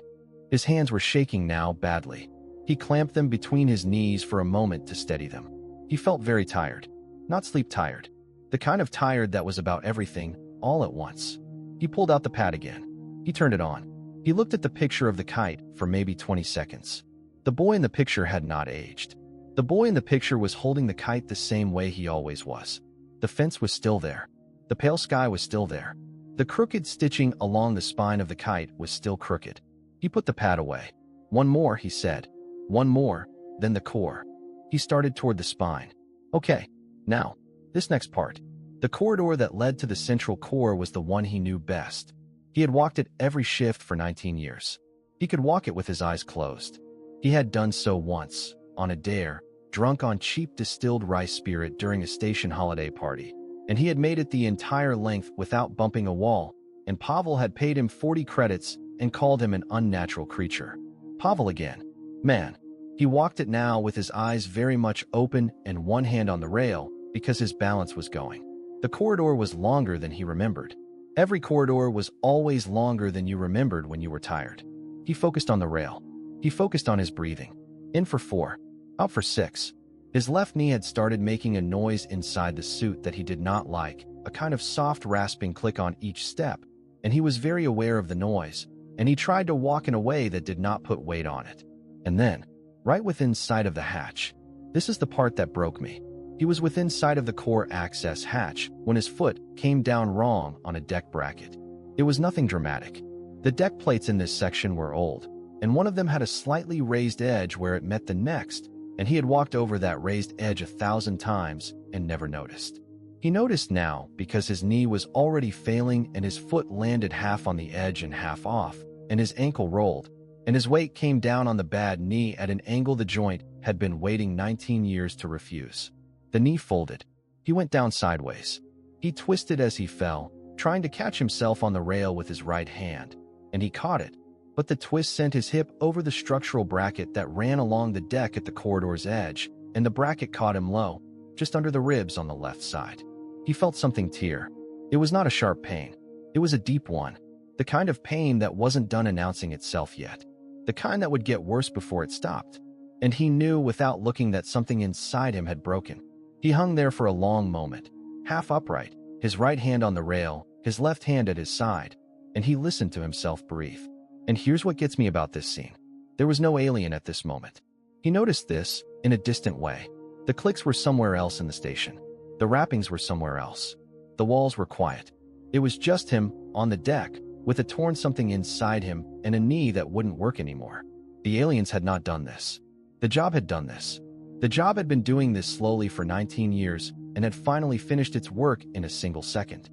His hands were shaking now badly. He clamped them between his knees for a moment to steady them. He felt very tired. Not sleep tired. The kind of tired that was about everything, all at once. He pulled out the pad again. He turned it on. He looked at the picture of the kite for maybe 20 seconds. The boy in the picture had not aged. The boy in the picture was holding the kite the same way he always was. The fence was still there. The pale sky was still there. The crooked stitching along the spine of the kite was still crooked. He put the pad away. "One more," he said. "One more, then the core." He started toward the spine. Okay, now, this next part. The corridor that led to the central core was the one he knew best. He had walked it every shift for 19 years. He could walk it with his eyes closed. He had done so once, on a dare, drunk on cheap distilled rice spirit during a station holiday party. And he had made it the entire length without bumping a wall, and Pavel had paid him 40 credits and called him an unnatural creature. Pavel again. Man. He walked it now with his eyes very much open and one hand on the rail because his balance was going. The corridor was longer than he remembered. Every corridor was always longer than you remembered when you were tired. He focused on the rail. He focused on his breathing. In for 4. Out for 6. His left knee had started making a noise inside the suit that he did not like, a kind of soft rasping click on each step, and he was very aware of the noise, and he tried to walk in a way that did not put weight on it. And then, right within sight of the hatch. This is the part that broke me. He was within sight of the core access hatch when his foot came down wrong on a deck bracket. It was nothing dramatic. The deck plates in this section were old, and one of them had a slightly raised edge where it met the next, and he had walked over that raised edge 1,000 times and never noticed. He noticed now because his knee was already failing and his foot landed half on the edge and half off, and his ankle rolled, and his weight came down on the bad knee at an angle the joint had been waiting 19 years to refuse. The knee folded. He went down sideways. He twisted as he fell, trying to catch himself on the rail with his right hand, and he caught it, but the twist sent his hip over the structural bracket that ran along the deck at the corridor's edge, and the bracket caught him low, just under the ribs on the left side. He felt something tear. It was not a sharp pain. It was a deep one, the kind of pain that wasn't done announcing itself yet, the kind that would get worse before it stopped. And he knew without looking that something inside him had broken. He hung there for a long moment, half upright, his right hand on the rail, his left hand at his side, and he listened to himself breathe. And here's what gets me about this scene. There was no alien at this moment. He noticed this in a distant way. The clicks were somewhere else in the station. The wrappings were somewhere else. The walls were quiet. It was just him, on the deck, with a torn something inside him and a knee that wouldn't work anymore. The aliens had not done this. The job had done this. The job had been doing this slowly for 19 years and had finally finished its work in a single second.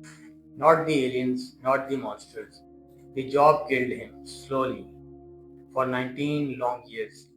Not the aliens, not the monsters. The job killed him slowly for 19 long years.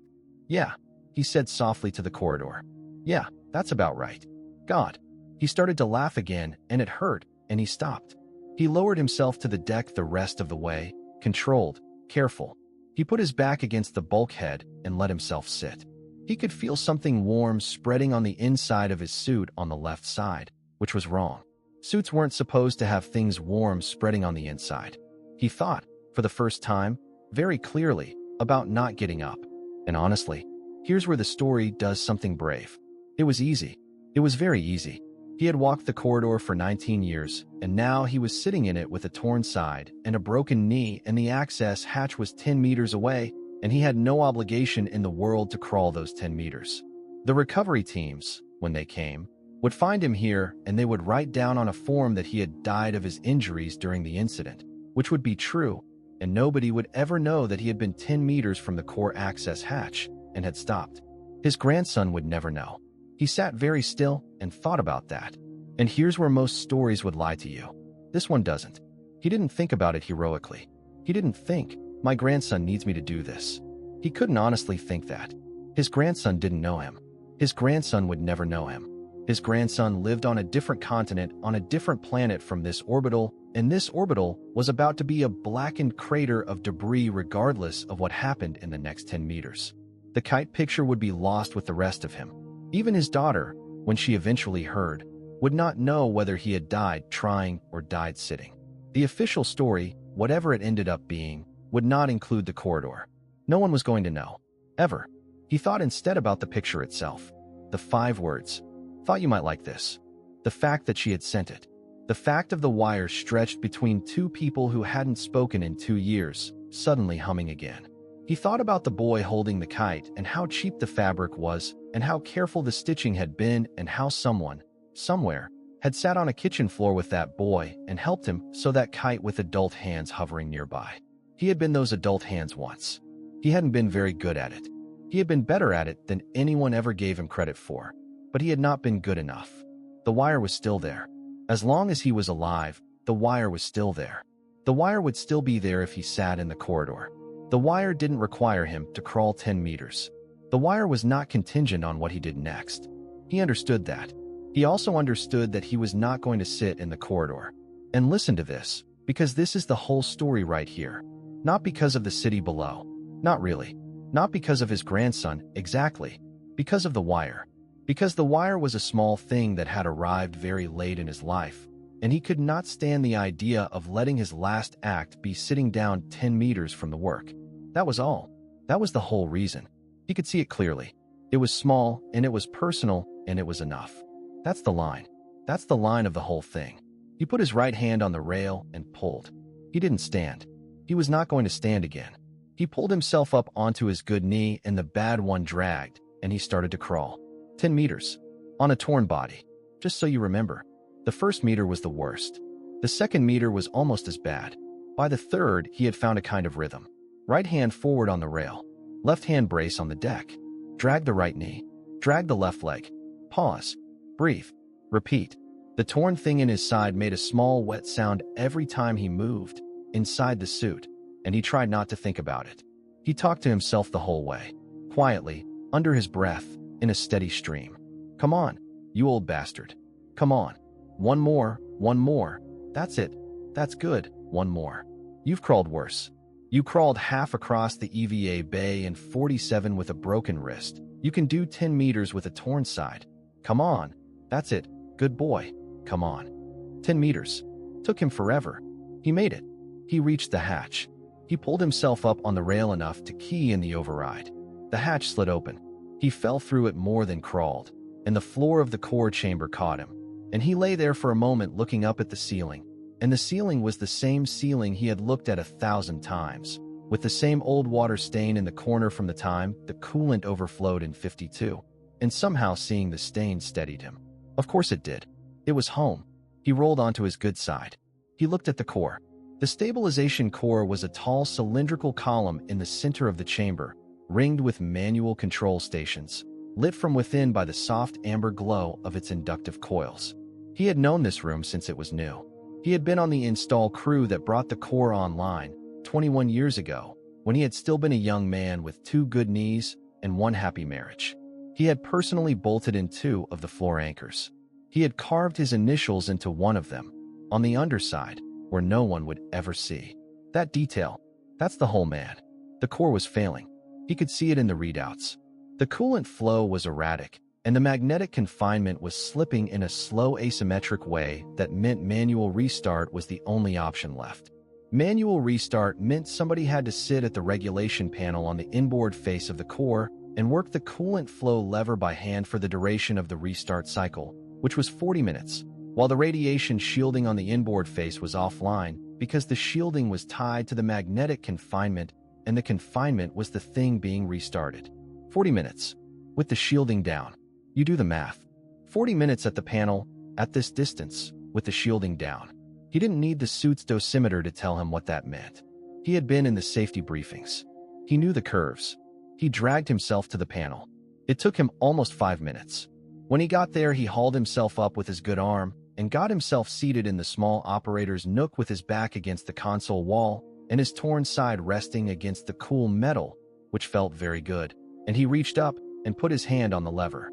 Yeah, he said softly to the corridor. Yeah, that's about right. God. He started to laugh again, and it hurt, and he stopped. He lowered himself to the deck the rest of the way, controlled, careful. He put his back against the bulkhead and let himself sit. He could feel something warm spreading on the inside of his suit on the left side, which was wrong. Suits weren't supposed to have things warm spreading on the inside. He thought, for the first time, very clearly, about not getting up. And honestly, here's where the story does something brave. It was easy. It was very easy. He had walked the corridor for 19 years, and now he was sitting in it with a torn side and a broken knee, and the access hatch was 10 meters away, and he had no obligation in the world to crawl those 10 meters. The recovery teams, when they came, would find him here, and they would write down on a form that he had died of his injuries during the incident, which would be true, and nobody would ever know that he had been 10 meters from the core access hatch and had stopped. His grandson would never know. He sat very still and thought about that. And here's where most stories would lie to you. This one doesn't. He didn't think about it heroically. He didn't think, my grandson needs me to do this. He couldn't honestly think that. His grandson didn't know him. His grandson would never know him. His grandson lived on a different continent, on a different planet from this orbital, and this orbital was about to be a blackened crater of debris regardless of what happened in the next 10 meters. The kite picture would be lost with the rest of him. Even his daughter, when she eventually heard, would not know whether he had died trying or died sitting. The official story, whatever it ended up being, would not include the corridor. No one was going to know. Ever. He thought instead about the picture itself. The 5 words. Thought you might like this. The fact that she had sent it. The fact of the wire stretched between 2 people who hadn't spoken in 2 years, suddenly humming again. He thought about the boy holding the kite and how cheap the fabric was and how careful the stitching had been and how someone, somewhere, had sat on a kitchen floor with that boy and helped him sew that kite with adult hands hovering nearby. He had been those adult hands once. He hadn't been very good at it. He had been better at it than anyone ever gave him credit for, but he had not been good enough. The wire was still there. As long as he was alive, the wire was still there. The wire would still be there if he sat in the corridor. The wire didn't require him to crawl 10 meters. The wire was not contingent on what he did next. He understood that. He also understood that he was not going to sit in the corridor. And listen to this, because this is the whole story right here. Not because of the city below. Not really. Not because of his grandson, exactly. Because of the wire. Because the wire was a small thing that had arrived very late in his life, and he could not stand the idea of letting his last act be sitting down 10 meters from the work. That was all. That was the whole reason. He could see it clearly. It was small, and it was personal, and it was enough. That's the line. That's the line of the whole thing. He put his right hand on the rail and pulled. He didn't stand. He was not going to stand again. He pulled himself up onto his good knee, and the bad one dragged, and he started to crawl. 10 meters. On a torn body. Just so you remember. The first meter was the worst. The second meter was almost as bad. By the third, he had found a kind of rhythm. Right hand forward on the rail. Left hand brace on the deck. Drag the right knee. Drag the left leg. Pause. Breathe. Repeat. The torn thing in his side made a small wet sound every time he moved, inside the suit, and he tried not to think about it. He talked to himself the whole way. Quietly, under his breath, in a steady stream. Come on, you old bastard. Come on. One more, one more. That's it. That's good. One more. You've crawled worse. You crawled half across the EVA bay and 47 with a broken wrist. You can do 10 meters with a torn side. Come on. That's it. Good boy. Come on. 10 meters. Took him forever. He made it. He reached the hatch. He pulled himself up on the rail enough to key in the override. The hatch slid open. He fell through it more than crawled, and the floor of the core chamber caught him. And he lay there for a moment looking up at the ceiling. And the ceiling was the same ceiling he had looked at 1,000 times, with the same old water stain in the corner from the time the coolant overflowed in 52. And somehow seeing the stain steadied him. Of course it did. It was home. He rolled onto his good side. He looked at the core. The stabilization core was a tall cylindrical column in the center of the chamber, ringed with manual control stations. lit from within by the soft amber glow of its inductive coils. He had known this room since it was new. He had been on the install crew that brought the core online 21 years ago, when he had still been a young man with 2 good knees and 1 happy marriage. He had personally bolted in 2 of the floor anchors. He had carved his initials into one of them, on the underside, where no one would ever see. That detail, that's the whole man. The core was failing. He could see it in the readouts. The coolant flow was erratic, and the magnetic confinement was slipping in a slow asymmetric way that meant manual restart was the only option left. Manual restart meant somebody had to sit at the regulation panel on the inboard face of the core and work the coolant flow lever by hand for the duration of the restart cycle, which was 40 minutes, while the radiation shielding on the inboard face was offline because the shielding was tied to the magnetic confinement and the confinement was the thing being restarted. 40 minutes. With the shielding down. You do the math. 40 minutes at the panel, at this distance, with the shielding down. He didn't need the suit's dosimeter to tell him what that meant. He had been in the safety briefings. He knew the curves. He dragged himself to the panel. It took him almost 5 minutes. When he got there, he hauled himself up with his good arm and got himself seated in the small operator's nook with his back against the console wall and his torn side resting against the cool metal, which felt very good, and he reached up and put his hand on the lever.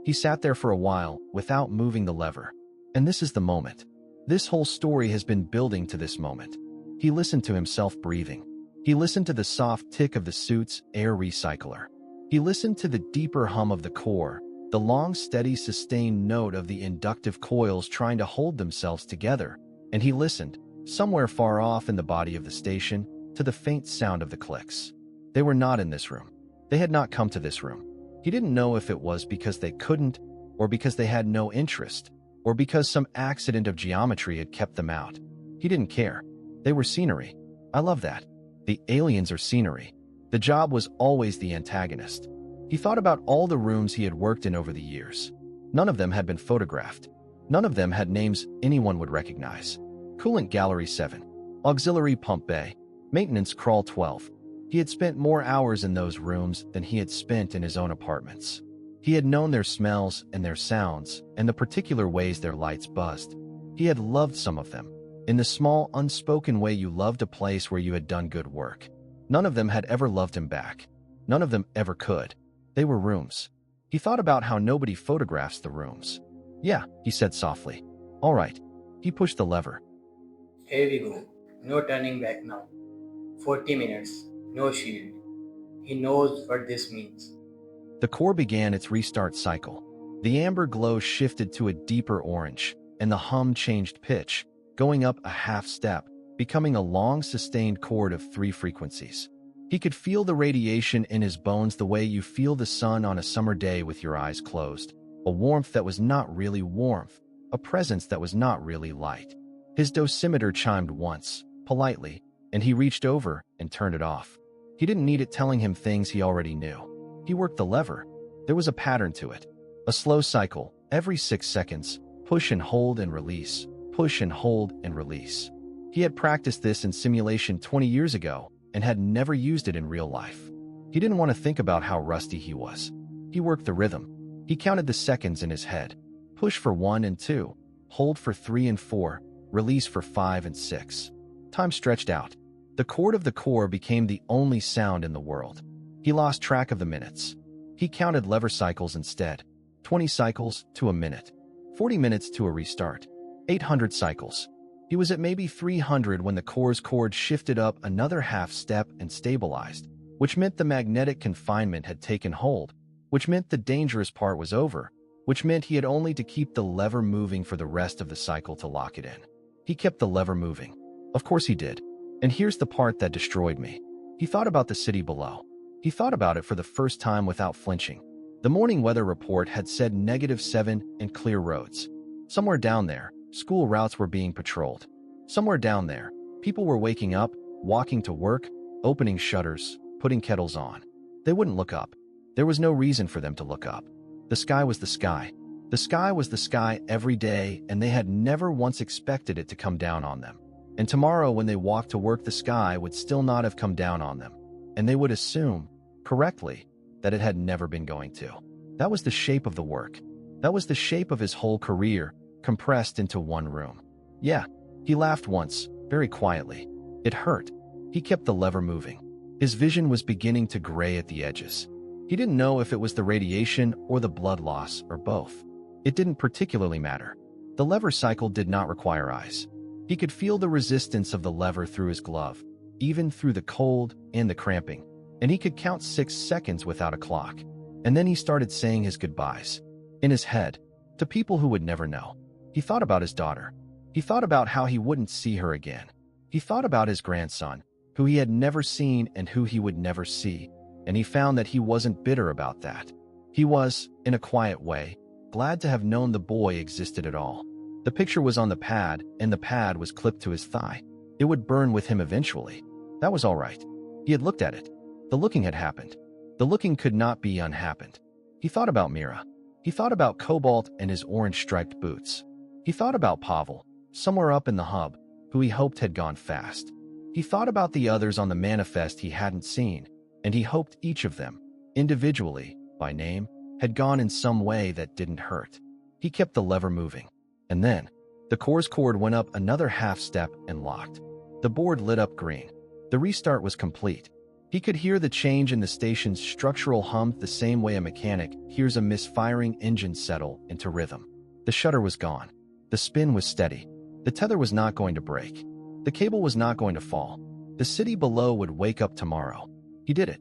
He sat there for a while without moving the lever. And this is the moment. This whole story has been building to this moment. He listened to himself breathing. He listened to the soft tick of the suit's air recycler. He listened to the deeper hum of the core, the long, steady, sustained note of the inductive coils trying to hold themselves together. And he listened, somewhere far off in the body of the station, to the faint sound of the clicks. They were not in this room. They had not come to this room. He didn't know if it was because they couldn't, or because they had no interest, or because some accident of geometry had kept them out. He didn't care. They were scenery. I love that. The aliens are scenery. The job was always the antagonist. He thought about all the rooms he had worked in over the years. None of them had been photographed. None of them had names anyone would recognize. Coolant Gallery 7. Auxiliary Pump Bay. Maintenance Crawl 12. He had spent more hours in those rooms than he had spent in his own apartments. He had known their smells and their sounds and the particular ways their lights buzzed. He had loved some of them, in the small, unspoken way you loved a place where you had done good work. None of them had ever loved him back. None of them ever could. They were rooms. He thought about how nobody photographs the rooms. Yeah, he said softly. All right. He pushed the lever. Here we go. No turning back now. 40 minutes. No shield. He knows what this means. The core began its restart cycle. The amber glow shifted to a deeper orange, and the hum changed pitch, going up a half step, becoming a long sustained chord of 3 frequencies. He could feel the radiation in his bones the way you feel the sun on a summer day with your eyes closed, a warmth that was not really warmth, a presence that was not really light. His dosimeter chimed once, politely, and he reached over and turned it off. He didn't need it telling him things he already knew. He worked the lever. There was a pattern to it. A slow cycle, every 6 seconds, push and hold and release, push and hold and release. He had practiced this in simulation 20 years ago and had never used it in real life. He didn't want to think about how rusty he was. He worked the rhythm. He counted the seconds in his head. Push for 1 and 2, hold for 3 and 4, release for 5 and 6. Time stretched out. The chord of the core became the only sound in the world. He lost track of the minutes. He counted lever cycles instead. 20 cycles to a minute. 40 minutes to a restart. 800 cycles. He was at maybe 300 when the core's chord shifted up another half step and stabilized, which meant the magnetic confinement had taken hold, which meant the dangerous part was over, which meant he had only to keep the lever moving for the rest of the cycle to lock it in. He kept the lever moving. Of course he did. And here's the part that destroyed me. He thought about the city below. He thought about it for the first time without flinching. The morning weather report had said -7 and clear roads. Somewhere down there, school routes were being patrolled. Somewhere down there, people were waking up, walking to work, opening shutters, putting kettles on. They wouldn't look up. There was no reason for them to look up. The sky was the sky. The sky was the sky every day, and they had never once expected it to come down on them. And tomorrow when they walked to work, the sky would still not have come down on them. And they would assume, correctly, that it had never been going to. That was the shape of the work. That was the shape of his whole career, compressed into one room. Yeah, he laughed once, very quietly. It hurt. He kept the lever moving. His vision was beginning to gray at the edges. He didn't know if it was the radiation or the blood loss or both. It didn't particularly matter. The lever cycle did not require eyes. He could feel the resistance of the lever through his glove, even through the cold and the cramping, and he could count 6 seconds without a clock. And then he started saying his goodbyes. In his head, to people who would never know. He thought about his daughter. He thought about how he wouldn't see her again. He thought about his grandson, who he had never seen and who he would never see, and he found that he wasn't bitter about that. He was, in a quiet way, glad to have known the boy existed at all. The picture was on the pad, and the pad was clipped to his thigh. It would burn with him eventually. That was all right. He had looked at it. The looking had happened. The looking could not be unhappened. He thought about Mira. He thought about Cobalt and his orange-striped boots. He thought about Pavel, somewhere up in the hub, who he hoped had gone fast. He thought about the others on the manifest he hadn't seen, and he hoped each of them, individually, by name, had gone in some way that didn't hurt. He kept the lever moving. And then, the core's cord went up another half step and locked. The board lit up green. The restart was complete. He could hear the change in the station's structural hum the same way a mechanic hears a misfiring engine settle into rhythm. The shutter was gone. The spin was steady. The tether was not going to break. The cable was not going to fall. The city below would wake up tomorrow. He did it.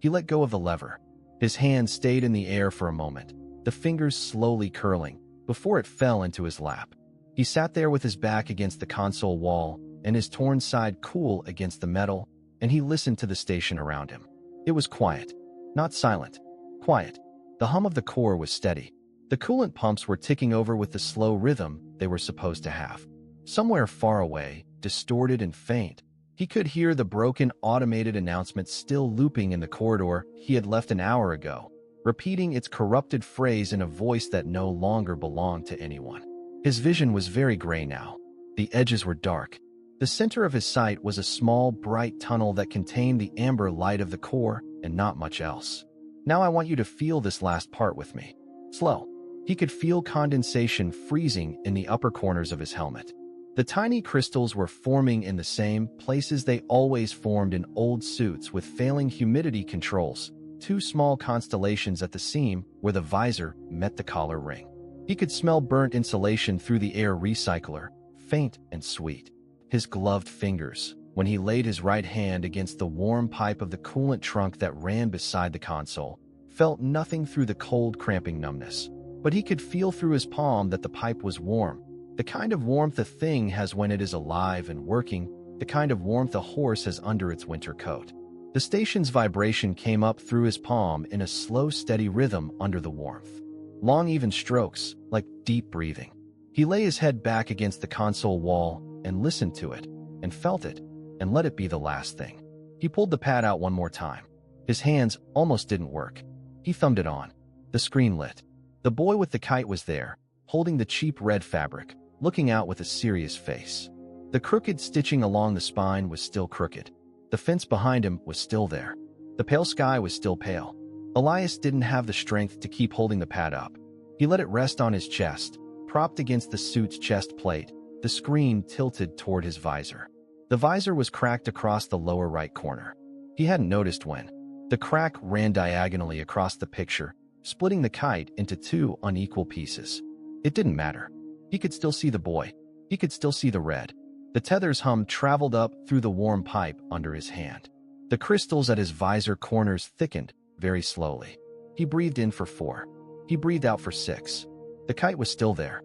He let go of the lever. His hand stayed in the air for a moment, the fingers slowly curling, before it fell into his lap. He sat there with his back against the console wall and his torn side cool against the metal, and he listened to the station around him. It was quiet, not silent, quiet. The hum of the core was steady. The coolant pumps were ticking over with the slow rhythm they were supposed to have. Somewhere far away, distorted and faint, he could hear the broken automated announcement still looping in the corridor he had left an hour ago, repeating its corrupted phrase in a voice that no longer belonged to anyone. His vision was very gray now. The edges were dark. The center of his sight was a small, bright tunnel that contained the amber light of the core and not much else. Now I want you to feel this last part with me. Slow. He could feel condensation freezing in the upper corners of his helmet. The tiny crystals were forming in the same places they always formed in old suits with failing humidity controls, 2 small constellations at the seam where the visor met the collar ring. He could smell burnt insulation through the air recycler, faint and sweet. His gloved fingers, when he laid his right hand against the warm pipe of the coolant trunk that ran beside the console, felt nothing through the cold, cramping numbness. But he could feel through his palm that the pipe was warm, the kind of warmth a thing has when it is alive and working, the kind of warmth a horse has under its winter coat. The station's vibration came up through his palm in a slow, steady rhythm under the warmth. Long, even strokes, like deep breathing. He lay his head back against the console wall and listened to it, and felt it, and let it be the last thing. He pulled the pad out one more time. His hands almost didn't work. He thumbed it on. The screen lit. The boy with the kite was there, holding the cheap red fabric, looking out with a serious face. The crooked stitching along the spine was still crooked. The fence behind him was still there. The pale sky was still pale. Elias didn't have the strength to keep holding the pad up. He let it rest on his chest, propped against the suit's chest plate, the screen tilted toward his visor. The visor was cracked across the lower right corner. He hadn't noticed when. The crack ran diagonally across the picture, splitting the kite into 2 unequal pieces. It didn't matter. He could still see the boy. He could still see the red. The tether's hum traveled up through the warm pipe under his hand. The crystals at his visor corners thickened very slowly. He breathed in for 4. He breathed out for 6. The kite was still there.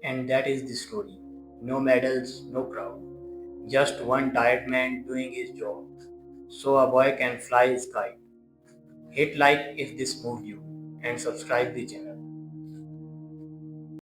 And that is the story. No medals, no crowd. Just one tired man doing his job. So a boy can fly his kite. Hit like if this moved you and subscribe the channel.